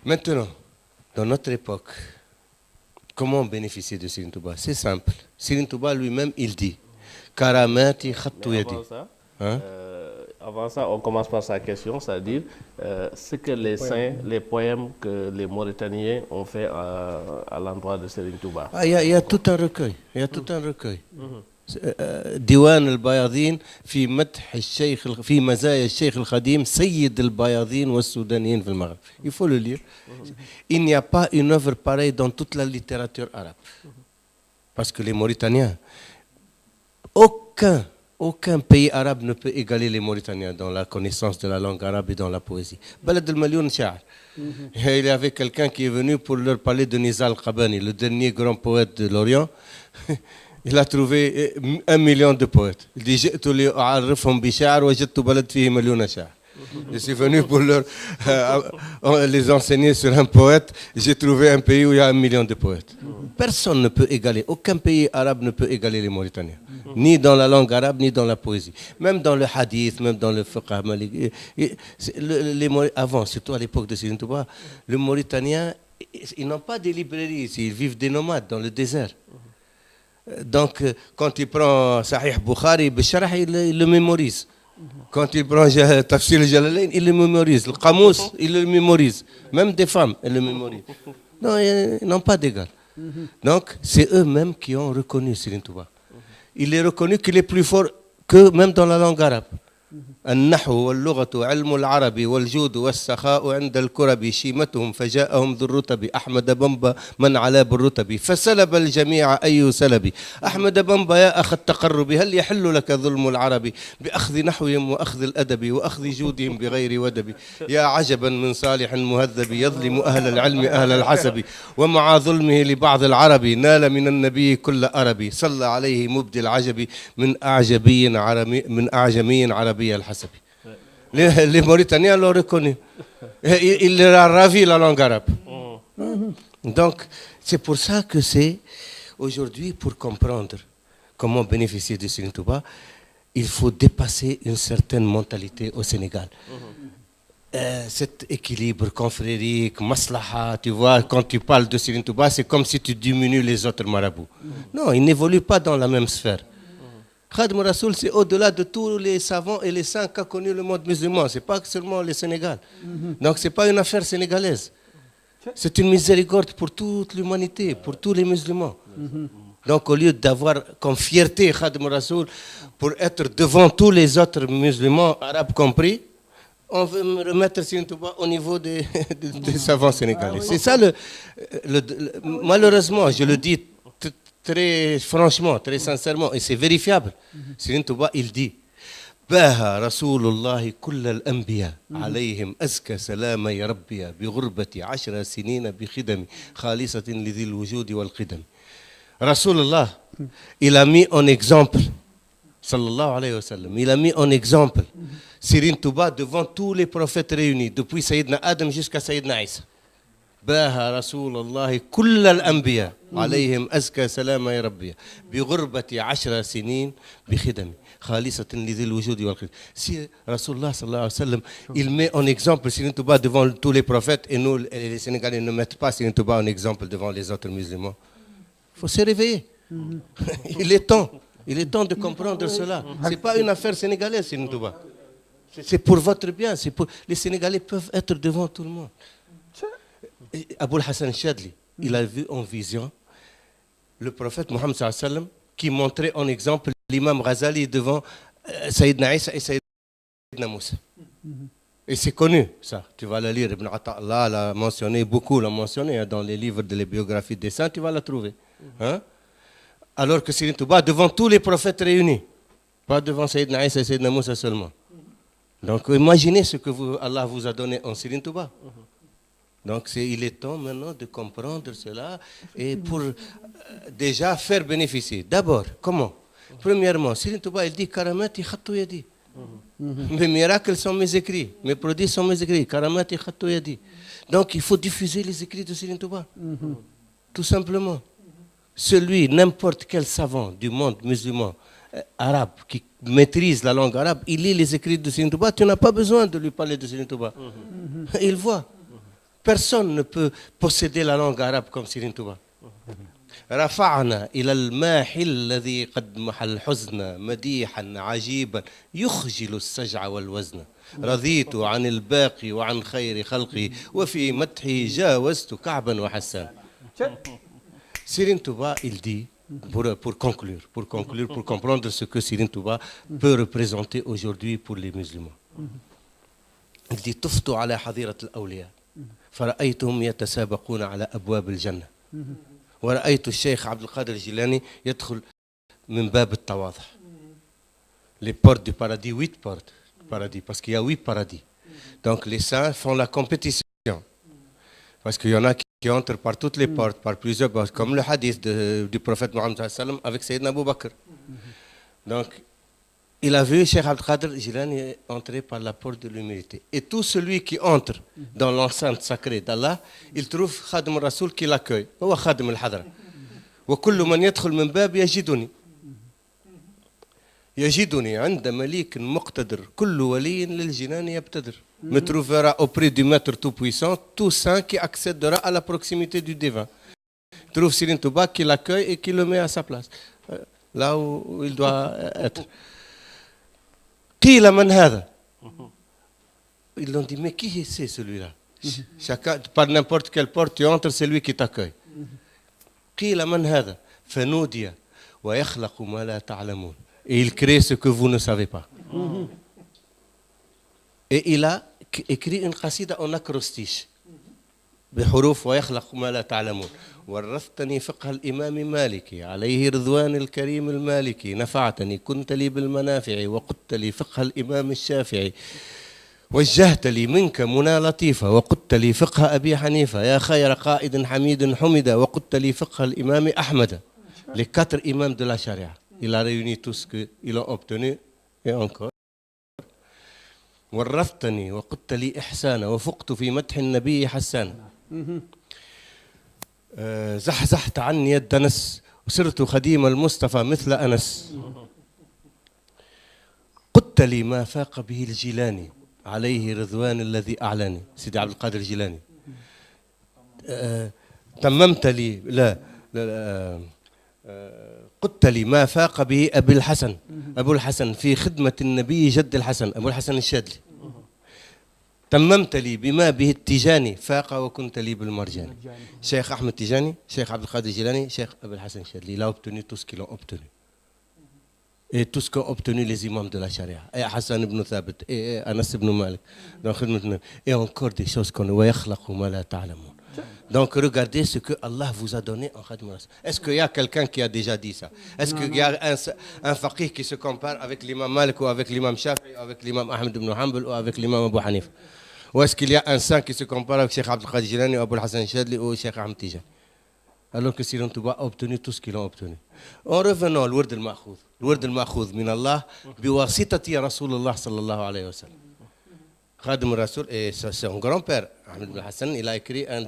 Maintenant, dans notre époque, comment bénéficier de Serigne Touba? C'est simple. Serigne Touba lui-même, il dit Karamati khattu yadi. Avant ça, on commence par sa question, c'est-à-dire ce que les saints, les poèmes que les Mauritaniens ont fait à l'endroit de Serigne Touba. Il y a tout un recueil. Il y a tout un recueil. ديوان البياضين في مدح الشيخ في مزايا الشيخ القديم سيد البياضين والسودانيين في المغرب. Il faut le lire. Il n'y a pas une œuvre pareille dans toute la littérature arabe. Parce que les Mauritaniens, aucun pays arabe ne peut égaler les Mauritaniens dans la connaissance de la langue arabe et dans la poésie. Balad al-Malioun Sha'ar. Il y avait quelqu'un qui est venu pour leur parler de Nizar al-Qabani, le dernier grand poète de l'Orient. Il a trouvé 1 million de poètes. Il dit je suis venu pour les enseigner sur un poète. J'ai trouvé un pays où il y a 1 million de poètes. Personne ne peut égaler, aucun pays arabe ne peut égaler les Mauritaniens. Ni dans la langue arabe, ni dans la poésie. Même dans le hadith, même dans le fiqh maliki. Avant, surtout à l'époque de Serigne Touba, les Mauritaniens, ils n'ont pas de librairies ici. Ils vivent des nomades dans le désert. Donc, quand il prend Sahih Bukhari, il le mémorise. Quand il prend Tafsir al-Jalalayn, il le mémorise. Le Qamous, il le mémorise. Même des femmes, elles le mémorisent. Non, ils n'ont pas d'égal. Donc, c'est eux-mêmes qui ont reconnu Serigne Touba. Il est reconnu qu'il est plus fort que même dans la langue arabe. النحو واللغة علم العربي والجود والسخاء عند الكرب شيمتهم فجاءهم ذو الرتب أحمد بمبا من علا بالرتب فسلب الجميع أي سلبي أحمد بمبا يا أخ التقرب هل يحل لك ظلم العرب بأخذ نحوهم وأخذ الأدب وأخذ جودهم بغير ودب يا عجبا من صالح مهذب يظلم أهل العلم أهل الحسب ومع ظلمه لبعض العرب نال من النبي كل أربي صلى عليه مبدي العجب من أعجمي عربي الحسب. Les Mauritaniens l'ont reconnu. Il leur a ravi la langue arabe. Donc, c'est pour ça que c'est aujourd'hui, pour comprendre comment bénéficier de Serigne Touba, il faut dépasser une certaine mentalité au Sénégal. Cet équilibre confrérique, maslaha, tu vois, quand tu parles de Serigne Touba, c'est comme si tu diminues les autres marabouts. Non, ils n'évoluent pas dans la même sphère. Khadim Rassoul, c'est au-delà de tous les savants et les saints qu'a connu le monde musulman. Ce n'est pas seulement le Sénégal. Donc, ce n'est pas une affaire sénégalaise. C'est une miséricorde pour toute l'humanité, pour tous les musulmans. Donc, au lieu d'avoir comme fierté Khadim Rassoul pour être devant tous les autres musulmans, arabes compris, on veut me remettre Serigne Touba au niveau des savants sénégalais. C'est ça malheureusement, je le dis très franchement, très sincèrement, et c'est vérifiable. Serigne Touba, il dit باها رسول الله كل الأنبياء عليهم أزكى سلام يا ربي بغربة 10 سنين بخدم خالصة لذي الوجود والقدم. رسول الله, il a mis en exemple, sallallahu alayhi wa sallam, il a mis en exemple Serigne Touba devant tous les prophètes réunis, depuis Sayyidina Adam jusqu'à Sayyidina Isa. باها رسول الله كل الأنبياء عليهم أزكى سلام يا ربي بغربة 10 سنين بخدمي خالصة لذي الوجود والقدم. Si Rasulullah sallallahu alayhi wa sallam, il met en exemple Serigne Touba devant tous les prophètes et nous, les Sénégalais, ne mettent pas Serigne Touba en exemple devant les autres musulmans. Il faut se réveiller. Il est temps de comprendre cela. Ce n'est pas une affaire sénégalaise, Serigne Touba. C'est pour votre bien. Les Sénégalais peuvent être devant tout le monde. Aboul Hassan Chadli, il a vu en vision le prophète Mohammed sallallahu alayhi wa sallam qui montrait en exemple l'imam Ghazali devant Sayyidina Isa et Sayyidina Moussa. Et c'est connu, ça. Tu vas le lire. Ibn Ata'Allah l'a mentionné, beaucoup l'ont mentionné dans les livres de les biographies des saints, tu vas la trouver. Alors que Serigne Touba, devant tous les prophètes réunis, pas devant Sayyidina Isa et Sayyidina Moussa seulement. Donc imaginez ce que Allah vous a donné en Serigne Touba. Donc il est temps maintenant de comprendre cela et pour déjà faire bénéficier. D'abord, comment? Premièrement, Serigne Touba, il dit Karamati khattu yadi. Mes miracles sont mes écrits, mes prodiges sont mes écrits. Karamati khattu yadi. Donc il faut diffuser les écrits de Serigne Touba. Tout simplement. N'importe quel savant du monde musulman, arabe, qui maîtrise la langue arabe, il lit les écrits de Serigne Touba, tu n'as pas besoin de lui parler de Serigne Touba. Il voit. Personne ne peut posséder la langue arabe comme Serigne Touba. رفعنا إلى الماحي الذي قد محى الحزن مديحا عجيبا يخجل السجع والوزن رضيت عن الباقي وعن خير خلقي وفي مدحه جاوزت كعبا وحسان. Serigne Touba, il dit, pour conclure, pour comprendre ce que Serigne Touba peut représenter aujourd'hui pour les musulmans. Il dit طفت على حظيرة الأولياء فرأيتهم يتسابقون على أبواب الجنة ورأيت الشيخ عبد القادر الجيلاني يدخل من باب التواضع. Les portes du paradis, 8 portes du paradis, parce qu'il y a 8 paradis. Donc les saints font la compétition. Parce qu'il y en a qui entrent par toutes les portes, par plusieurs portes, comme le hadith du prophète Mohammed avec Sayyidina Abu Bakr. Donc, il a vu Cheikh Abdel Qadir Jilani entrer par la porte de l'humilité. Et tout celui qui entre dans l'enceinte sacrée d'Allah, il trouve Khadim al-Rasoul qui l'accueille. هو خادم الحضرة. وكل من يدخل من باب يجدني. يجدني عند مليك مقتدر كل ولي للجنان يبتدر. Me trouvera auprès du maître tout-puissant, tout saint qui accédera à la proximité du divin. Trouve Serigne Touba qui l'accueille et qui le met à sa place, là où il doit être. قيل من هذا. Ils l'ont dit, mais qui c'est celui-là? Chacun, par n'importe quelle porte tu entres, c'est lui qui t'accueille. قيل من هذا فنودي ويخلق ما لا تعلمون. Et il crée ce que vous ne savez pas. Et il a écrit une qasida en acrostiche بحروف ويخلق ما لا تعلمون. ورثتني فقه الإمام مالكي عليه رضوان الكريم المالكي نفعتني كنت لي بالمنافع وقدت لي فقه الإمام الشافعي وجهت لي منك منى لطيفة وقدت لي فقه أبي حنيفة يا خير قائد حميد حمد وقدت لي فقه الإمام أحمد. Les 4 imams de la charia. Il a réuni tout ce qu'ils ont obtenu et encore. ورثتني وقدت لي إحسانا وفقت في مدح النبي حسانا. زحزحت عني الدنس وصرت خديم المصطفى مثل أنس. قدت لي ما فاق به الجيلاني عليه رضوان الذي أعلاني. سيدي عبد القادر الجيلاني. تممت لي قدت لي ما فاق به أبي الحسن أبو الحسن في خدمة النبي جد الحسن أبو الحسن الشاذلي. تممت لي بما به التجاني فاق وكنت لي بالمرجاني. Cheikh Ahmed Tijani, Cheikh Abdel Qadir Jilani, Cheikh Abul Hassan Chadli. Il a obtenu tout ce qu'ils ont obtenu. Et tout ce qu'ont obtenu les imams de la charia. Et Hassan ibn Thabit, et Anas ibn Malik. Et encore des choses qu'on voit. Donc regardez ce que Allah vous a donné en Khadim al-Rasul. Est-ce qu'il y a quelqu'un qui a déjà dit ça? Est-ce qu'il y a un faqih qui se compare avec l'imam Malik ou avec l'imam Shafi'i ou avec l'imam Ahmed ibn Hanbal ou avec l'imam Abu Hanif? Ou est-ce qu'il y a un saint qui se compare avec Cheikh Abdel Qadir Jilani ou Abul Hassan Chadli ou Cheikh Ahmed Tijani? Alors que Serigne Touba a obtenu tout ce qu'ils ont obtenu. En revenant au Wird al-Ma'khoud. Le Wird al-Ma'khoud min Allah biwasitati Rasulullah sallallahu alayhi wa sallam. Khadim al-Rasul, et son grand-père, Ahmed ibn Hassan, il a écrit un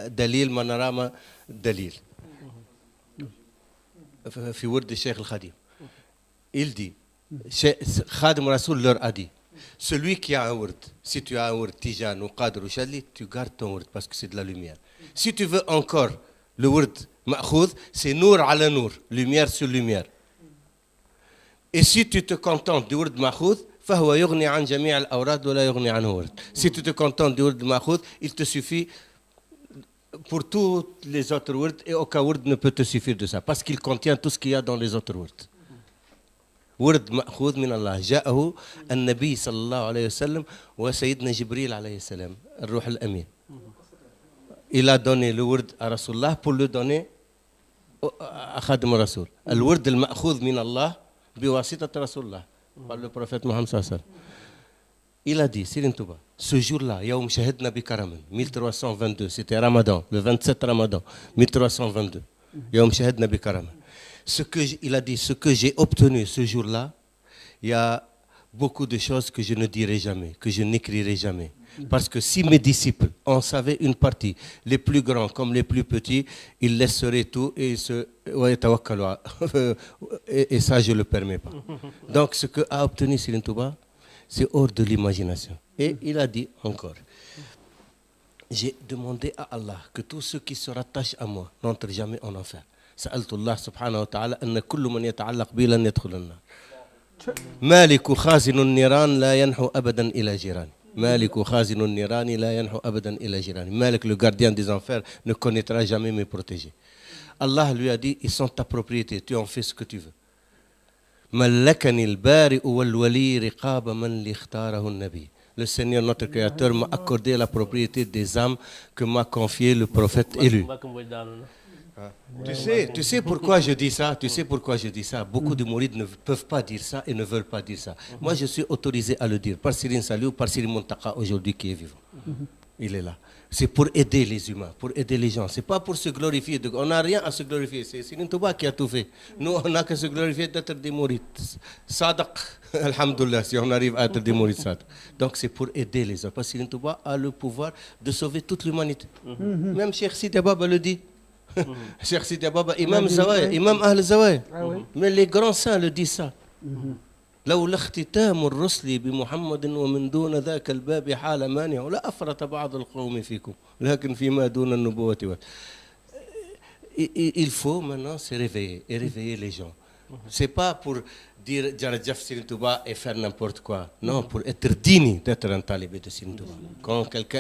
Dalil Manarama Dalil. في ورد الشيخ الخديم. Il dit, Khadim al-Rasul leur a dit, celui qui a un word, si tu as un word Tijan ou Qadr ou Shadli, tu gardes ton word parce que c'est de la lumière. Si tu veux encore le word Ma'khoud, c'est Nour ala Nour, lumière sur lumière. Et si tu te contentes du word Ma'khoud, فهو يغني عن جميع الأوراد ولا يغني عنه ورد. Si tu te contentes du word Ma'khoud, il te suffit pour tous les autres words et aucun word ne peut te suffire de ça parce qu'il contient tout ce qu'il y a dans les autres words. ورد مأخوذ من الله جاءه النبي صلى الله عليه وسلم وسيدنا جبريل عليه السلام الروح الأمين. Il a donné le word à Rasulullah pour le donner à Khadim al-Rasul. الورد المأخوذ من الله بواسطة رسول الله par le prophète Mohammed sallallahu alayhi wa sallam. Il a dit, Serigne Touba, ce jour-là, Yaoum Shahidna bi Karaman, 1322, c'était Ramadan, le 27 Ramadan, 1322. Yaoum Shahidna bi Karaman. Il a dit, ce que j'ai obtenu ce jour-là, il y a beaucoup de choses que je ne dirai jamais, que je n'écrirai jamais. Parce que si mes disciples en savaient une partie, les plus grands comme les plus petits, ils laisseraient tout et et ça, je ne le permets pas. Donc, ce que a obtenu Serigne Touba, c'est hors de l'imagination. Et il a dit encore, j'ai demandé à Allah que tous ceux qui se rattachent à moi n'entrent jamais en enfer. سألت الله سبحانه وتعالى أن كل من يتعلق بي لن يدخل النار. مالك خازن النيران لا ينحو أبدا إلى جيراني. مالك خازن النيران لا ينحو أبدا إلى جيراني. Malik, le gardien des enfers, ne connaîtra jamais mes protégés. Allah lui a dit, ils sont ta propriété, tu en fais ce que tu veux. ملكني البارئ والولي رقاب من لاختاره النبي. Le Seigneur, notre Créateur, m'a accordé la propriété des âmes que m'a confié le prophète élu. Tu sais pourquoi je dis ça? Tu sais pourquoi je dis ça? Beaucoup de mourides ne peuvent pas dire ça et ne veulent pas dire ça. Moi, je suis autorisé à le dire par Serigne Saliou, par Serigne Mountakha aujourd'hui qui est vivant. Il est là. C'est pour aider les humains, pour aider les gens. C'est pas pour se glorifier. On n'a rien à se glorifier. C'est Serigne Touba qui a tout fait. Nous, on n'a qu'à se glorifier d'être des mourides. Sadaq, alhamdoulilah, si on arrive à être des mourides sadaq. Donc c'est pour aider les gens. Parce que Serigne Touba a le pouvoir de sauver toute l'humanité. Même Cheikh Sidi Baba le dit. Cheikh Sidi Baba, Imam Zawaya, Imam Ahl Zawaya. Mais les grands saints le disent ça. لولا اختتام الرسل بمحمد ومن دون ذاك الباب حال مانع لا أفرط بعض القوم فيكم لكن فيما دون النبوة. Il faut maintenant se réveiller et réveiller les gens. C'est pas pour dire Djaradjaf Serigne Touba et faire n'importe quoi. Non, pour être digne d'être un talibé de Serigne Touba. Quand quelqu'un